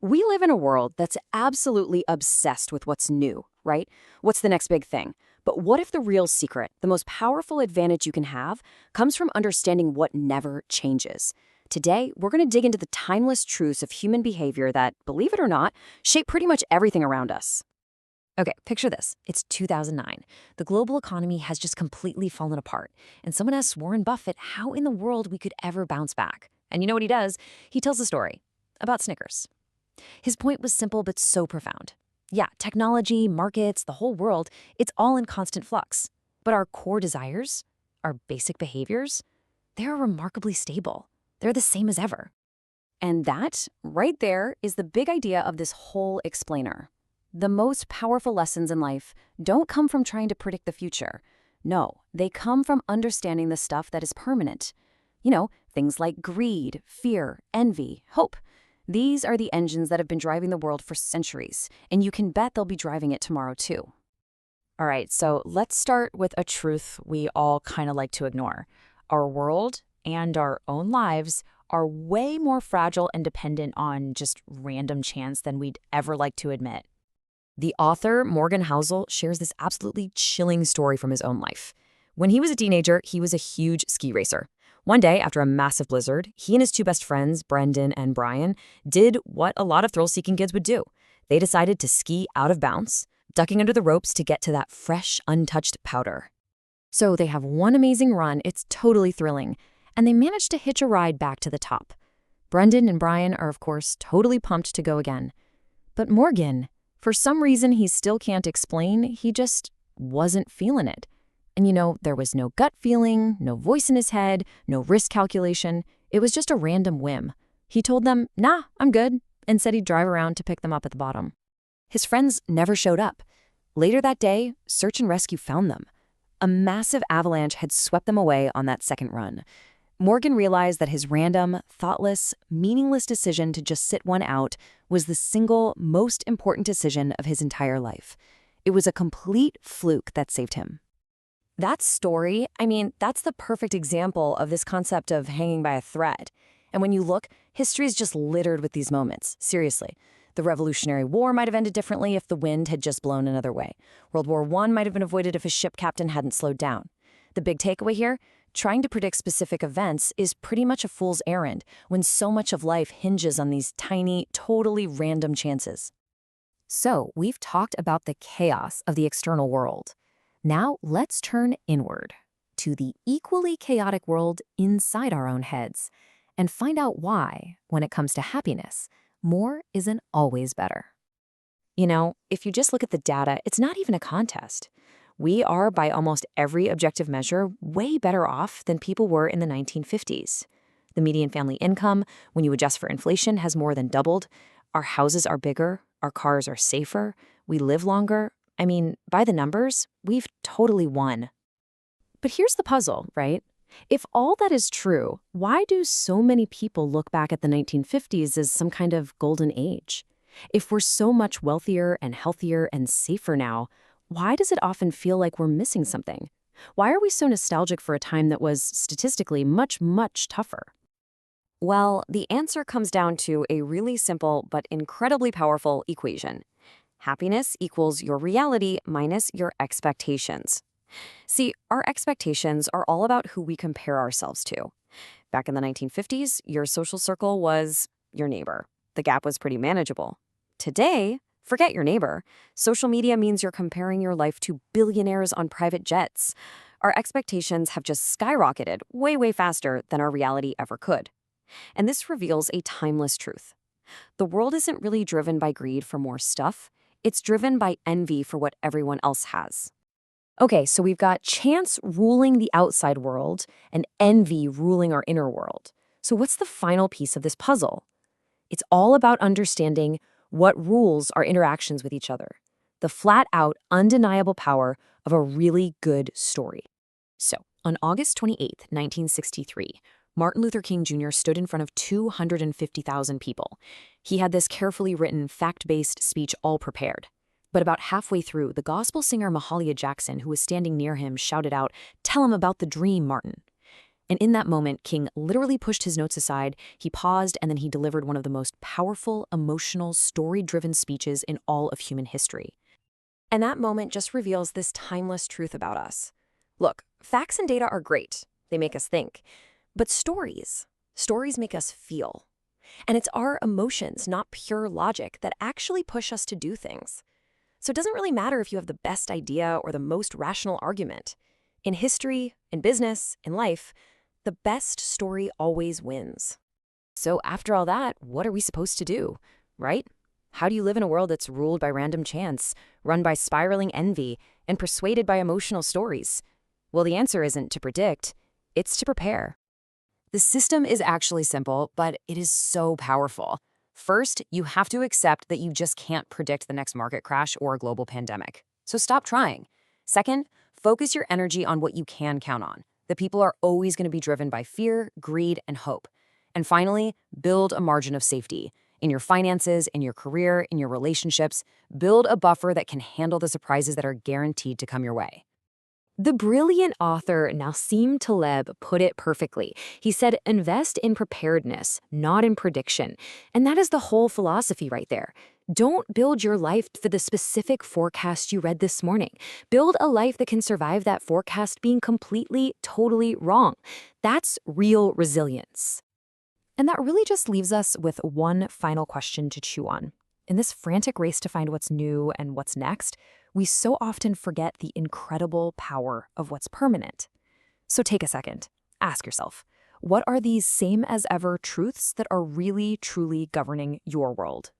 We live in a world that's absolutely obsessed with what's new, right? What's the next big thing? But what if the real secret, the most powerful advantage you can have, comes from understanding what never changes? Today, we're going to dig into the timeless truths of human behavior that, believe it or not, shape pretty much everything around us. Okay, picture this. It's 2009. The global economy has just completely fallen apart. And someone asks Warren Buffett how in the world we could ever bounce back. And you know what he does? He tells a story about Snickers. His point was simple but so profound. Yeah, technology, markets, the whole world, it's all in constant flux. But our core desires, our basic behaviors, they're remarkably stable. They're the same as ever. And that, right there, is the big idea of this whole explainer. The most powerful lessons in life don't come from trying to predict the future. No, they come from understanding the stuff that is permanent. You know, things like greed, fear, envy, hope. These are the engines that have been driving the world for centuries, and you can bet they'll be driving it tomorrow too. All right, so let's start with a truth we all kind of like to ignore. Our world and our own lives are way more fragile and dependent on just random chance than we'd ever like to admit. The author, Morgan Housel, shares this absolutely chilling story from his own life. When he was a teenager, he was a huge ski racer. One day, after a massive blizzard, he and his two best friends, Brendan and Brian, did what a lot of thrill-seeking kids would do. They decided to ski out of bounds, ducking under the ropes to get to that fresh, untouched powder. So they have one amazing run, it's totally thrilling, and they manage to hitch a ride back to the top. Brendan and Brian are, of course, totally pumped to go again. But Morgan, for some reason he still can't explain, he just wasn't feeling it. And you know, there was no gut feeling, no voice in his head, no risk calculation. It was just a random whim. He told them, "Nah, I'm good," and said he'd drive around to pick them up at the bottom. His friends never showed up. Later that day, search and rescue found them. A massive avalanche had swept them away on that second run. Morgan realized that his random, thoughtless, meaningless decision to just sit one out was the single most important decision of his entire life. It was a complete fluke that saved him. That story, that's the perfect example of this concept of hanging by a thread. And when you look, history is just littered with these moments. Seriously. The Revolutionary War might have ended differently if the wind had just blown another way. World War I might have been avoided if a ship captain hadn't slowed down. The big takeaway here? Trying to predict specific events is pretty much a fool's errand when so much of life hinges on these tiny, totally random chances. So, we've talked about the chaos of the external world. Now, let's turn inward to the equally chaotic world inside our own heads and find out why, when it comes to happiness, more isn't always better. You know, if you just look at the data, it's not even a contest. We are, by almost every objective measure, way better off than people were in the 1950s. The median family income, when you adjust for inflation, has more than doubled. Our houses are bigger. Our cars are safer. We live longer. By the numbers, we've totally won. But here's the puzzle, right? If all that is true, why do so many people look back at the 1950s as some kind of golden age? If we're so much wealthier and healthier and safer now, why does it often feel like we're missing something? Why are we so nostalgic for a time that was statistically much, much tougher? Well, the answer comes down to a really simple but incredibly powerful equation. Happiness equals your reality minus your expectations. See, our expectations are all about who we compare ourselves to. Back in the 1950s, your social circle was your neighbor. The gap was pretty manageable. Today, forget your neighbor. Social media means you're comparing your life to billionaires on private jets. Our expectations have just skyrocketed way, way faster than our reality ever could. And this reveals a timeless truth. The world isn't really driven by greed for more stuff. It's driven by envy for what everyone else has. Okay, so we've got chance ruling the outside world and envy ruling our inner world. So what's the final piece of this puzzle? It's all about understanding what rules our interactions with each other, the flat-out, undeniable power of a really good story. So, on August 28, 1963, Martin Luther King Jr. stood in front of 250,000 people. He had this carefully written, fact-based speech all prepared. But about halfway through, the gospel singer Mahalia Jackson, who was standing near him, shouted out, "Tell him about the dream, Martin." And in that moment, King literally pushed his notes aside, he paused, and then he delivered one of the most powerful, emotional, story-driven speeches in all of human history. And that moment just reveals this timeless truth about us. Look, facts and data are great. They make us think. But stories make us feel. And it's our emotions, not pure logic, that actually push us to do things. So it doesn't really matter if you have the best idea or the most rational argument. In history, in business, in life, the best story always wins. So after all that, what are we supposed to do, right? How do you live in a world that's ruled by random chance, run by spiraling envy, and persuaded by emotional stories? Well, the answer isn't to predict, it's to prepare. The system is actually simple, but it is so powerful. First, you have to accept that you just can't predict the next market crash or a global pandemic. So stop trying. Second, focus your energy on what you can count on. The people are always going to be driven by fear, greed, and hope. And finally, build a margin of safety. In your finances, in your career, in your relationships, build a buffer that can handle the surprises that are guaranteed to come your way. The brilliant author Nassim Taleb put it perfectly. He said, invest in preparedness, not in prediction. And that is the whole philosophy right there. Don't build your life for the specific forecast you read this morning. Build a life that can survive that forecast being completely, totally wrong. That's real resilience. And that really just leaves us with one final question to chew on. In this frantic race to find what's new and what's next, we so often forget the incredible power of what's permanent. So take a second. Ask yourself, what are these same as ever truths that are really, truly governing your world?